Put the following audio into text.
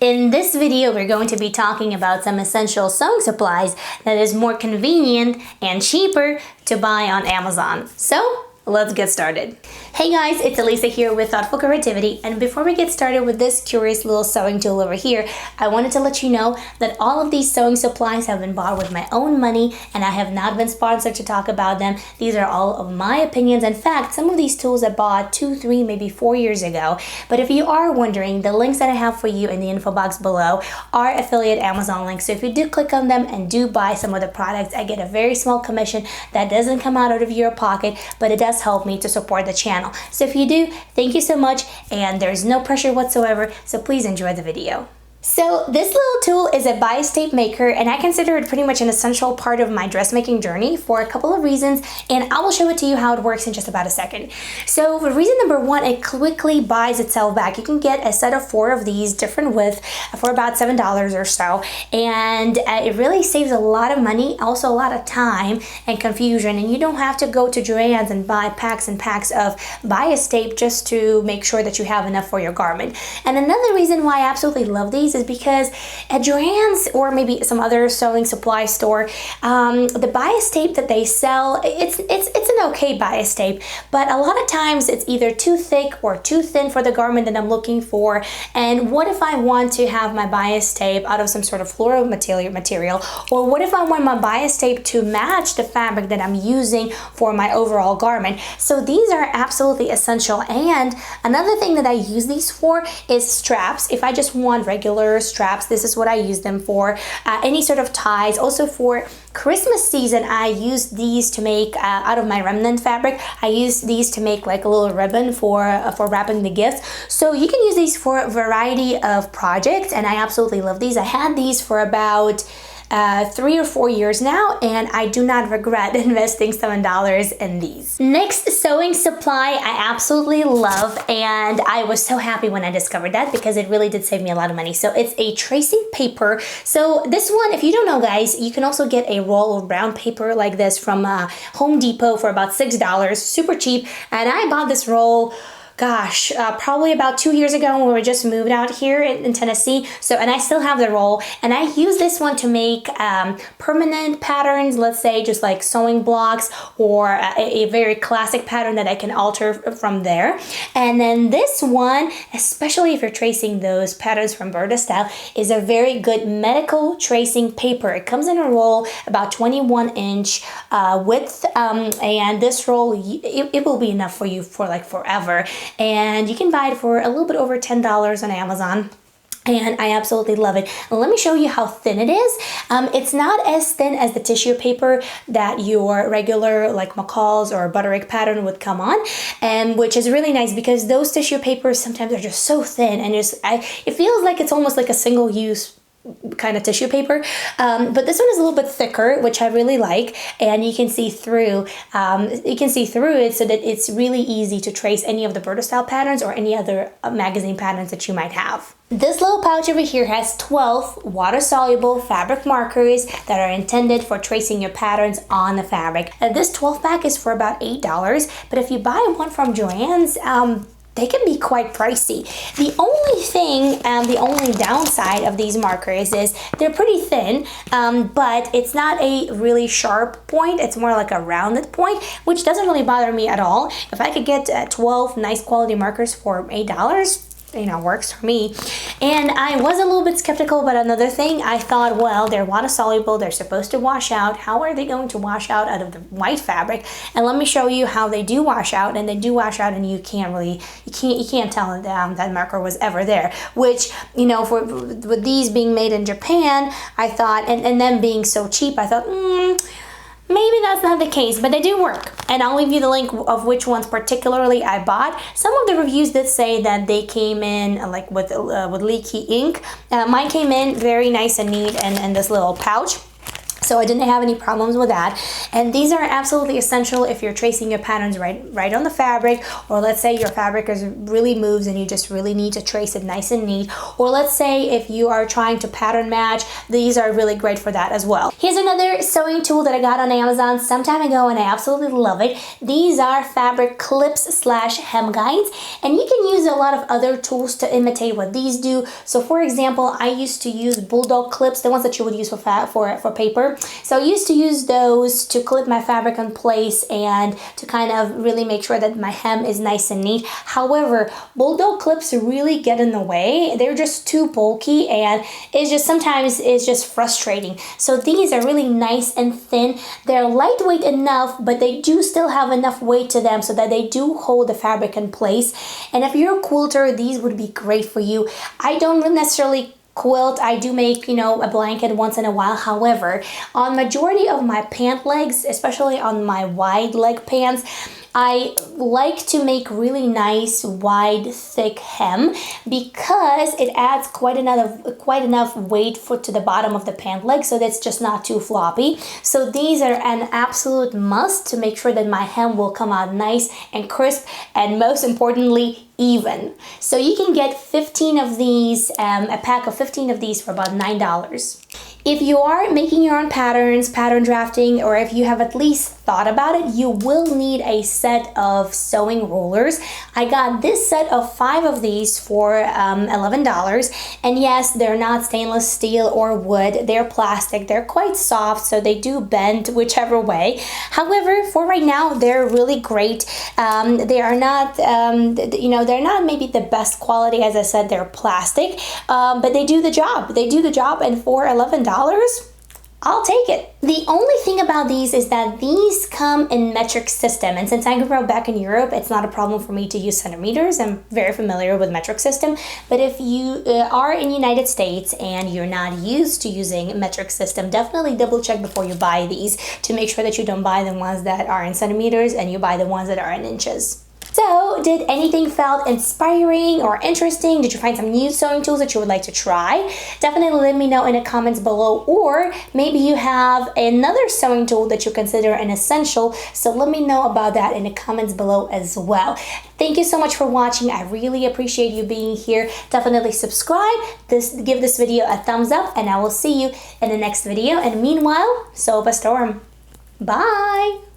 In this video, we're going to be talking about some essential sewing supplies that is more convenient and cheaper to buy on Amazon. So, let's get started. Hey guys, it's Elisa here with Thoughtful Creativity, and before we get started with this curious little sewing tool over here, I wanted to let you know that all of these sewing supplies have been bought with my own money and I have not been sponsored to talk about them. These are all of my opinions. In fact, some of these tools I bought 2, 3, maybe 4 years ago. But if you are wondering, the links that I have for you in the info box below are affiliate Amazon links. So if you do click on them and do buy some of the products, I get a very small commission that doesn't come out of your pocket, but it does help me to support the channel. So if you do, thank you so much, and there's no pressure whatsoever, so please enjoy the video. So this little tool is a bias tape maker, and I consider it pretty much an essential part of my dressmaking journey for a couple of reasons, and I will show it to you how it works in just about a second. So for reason number one, it quickly buys itself back. You can get a set of 4 of these different width for about $7 or so, and it really saves a lot of money, also a lot of time and confusion, and you don't have to go to Joann's and buy packs and packs of bias tape just to make sure that you have enough for your garment. And another reason why I absolutely love these is because at Joann's or maybe some other sewing supply store, the bias tape that they sell, it's an okay bias tape, but a lot of times it's either too thick or too thin for the garment that I'm looking for. And what if I want to have my bias tape out of some sort of floral material, or what if I want my bias tape to match the fabric that I'm using for my overall garment? So these are absolutely essential. And another thing that I use these for is straps. If I just want regular straps, this is what I use them for. Any sort of ties. Also for Christmas season, I use these to make out of my remnant fabric. I use these to make like a little ribbon for wrapping the gifts. So you can use these for a variety of projects, and I absolutely love these. I had these for about 3 or 4 years now, and I do not regret investing $7 in these. Next sewing supply I absolutely love, and I was so happy when I discovered that because it really did save me a lot of money. So it's a tracing paper. So this one, if you don't know guys, you can also get a roll of brown paper like this from Home Depot for about $6, super cheap. And I bought this roll, gosh, probably about 2 years ago when we just moved out here in Tennessee. So, and I still have the roll, and I use this one to make permanent patterns, let's say just like sewing blocks, or a very classic pattern that I can alter from there. And then this one, especially if you're tracing those patterns from Berta style, is a very good medical tracing paper. It comes in a roll about 21-inch width, and this roll, it will be enough for you for like forever. And you can buy it for a little bit over $10 on Amazon. And I absolutely love it. And let me show you how thin it is. It's not as thin as the tissue paper that your regular like McCall's or Butterick pattern would come on, and which is really nice because those tissue papers sometimes are just so thin, and it feels like it's almost like a single use kind of tissue paper, but this one is a little bit thicker, which I really like, and you can see through it so that it's really easy to trace any of the Berta style patterns or any other magazine patterns that you might have. This little pouch over here has 12 water-soluble fabric markers that are intended for tracing your patterns on the fabric. And this 12 pack is for about $8, but if you buy one from Joann's, they can be quite pricey. The only thing, the only downside of these markers is they're pretty thin, but it's not a really sharp point. It's more like a rounded point, which doesn't really bother me at all. If I could get 12 nice quality markers for $8, works for me. And I was a little bit skeptical about another thing. I thought, well, they're water soluble, they're supposed to wash out. How are they going to wash out of the white fabric? And let me show you how they do wash out, and they do wash out, and you can't tell that marker was ever there, which, with these being made in Japan, I thought, and them being so cheap, I thought, maybe that's not the case, but they do work. And I'll leave you the link of which ones particularly I bought. Some of the reviews did say that they came in like with leaky ink. Mine came in very nice and neat and in this little pouch. So I didn't have any problems with that. And these are absolutely essential if you're tracing your patterns right on the fabric, or let's say your fabric is really moves and you just really need to trace it nice and neat, or let's say if you are trying to pattern match, these are really great for that as well. Here's another sewing tool that I got on Amazon some time ago and I absolutely love it. These are fabric clips slash hem guides, and you can use a lot of other tools to imitate what these do. So for example, I used to use bulldog clips, the ones that you would use for paper. So I used to use those to clip my fabric in place and to kind of really make sure that my hem is nice and neat. However, bulldog clips really get in the way. They're just too bulky and sometimes it's just frustrating. So these are really nice and thin. They're lightweight enough, but they do still have enough weight to them so that they do hold the fabric in place. And if you're a quilter, these would be great for you. I don't necessarily quilt. I do make, a blanket once in a while. However, on majority of my pant legs, especially on my wide leg pants, I like to make really nice, wide, thick hem because it adds quite enough weight to the bottom of the pant leg, so that's just not too floppy. So these are an absolute must to make sure that my hem will come out nice and crisp, and most importantly, even. So you can get 15 of these, a pack of 15 of these for about $9. If you are making your own patterns, pattern drafting, or if you have at least thought about it, you will need a set of sewing rollers. I got this set of 5 of these for $11. And yes, they're not stainless steel or wood. They're plastic. They're quite soft, so they do bend whichever way. However, for right now, they're really great. They are not, they're not maybe the best quality. As I said, they're plastic, but they do the job. They do the job, and for $11, I'll take it. The only thing about these is that these come in metric system, and since I grew up back in Europe, it's not a problem for me to use centimeters. I'm very familiar with metric system. But if you are in the United States and you're not used to using metric system, definitely double check before you buy these to make sure that you don't buy the ones that are in centimeters and you buy the ones that are in inches. So, did anything felt inspiring or interesting? Did you find some new sewing tools that you would like to try? Definitely let me know in the comments below, or maybe you have another sewing tool that you consider an essential, so let me know about that in the comments below as well. Thank you so much for watching. I really appreciate you being here. Definitely subscribe, give this video a thumbs up, and I will see you in the next video. And meanwhile, sew up a storm. Bye!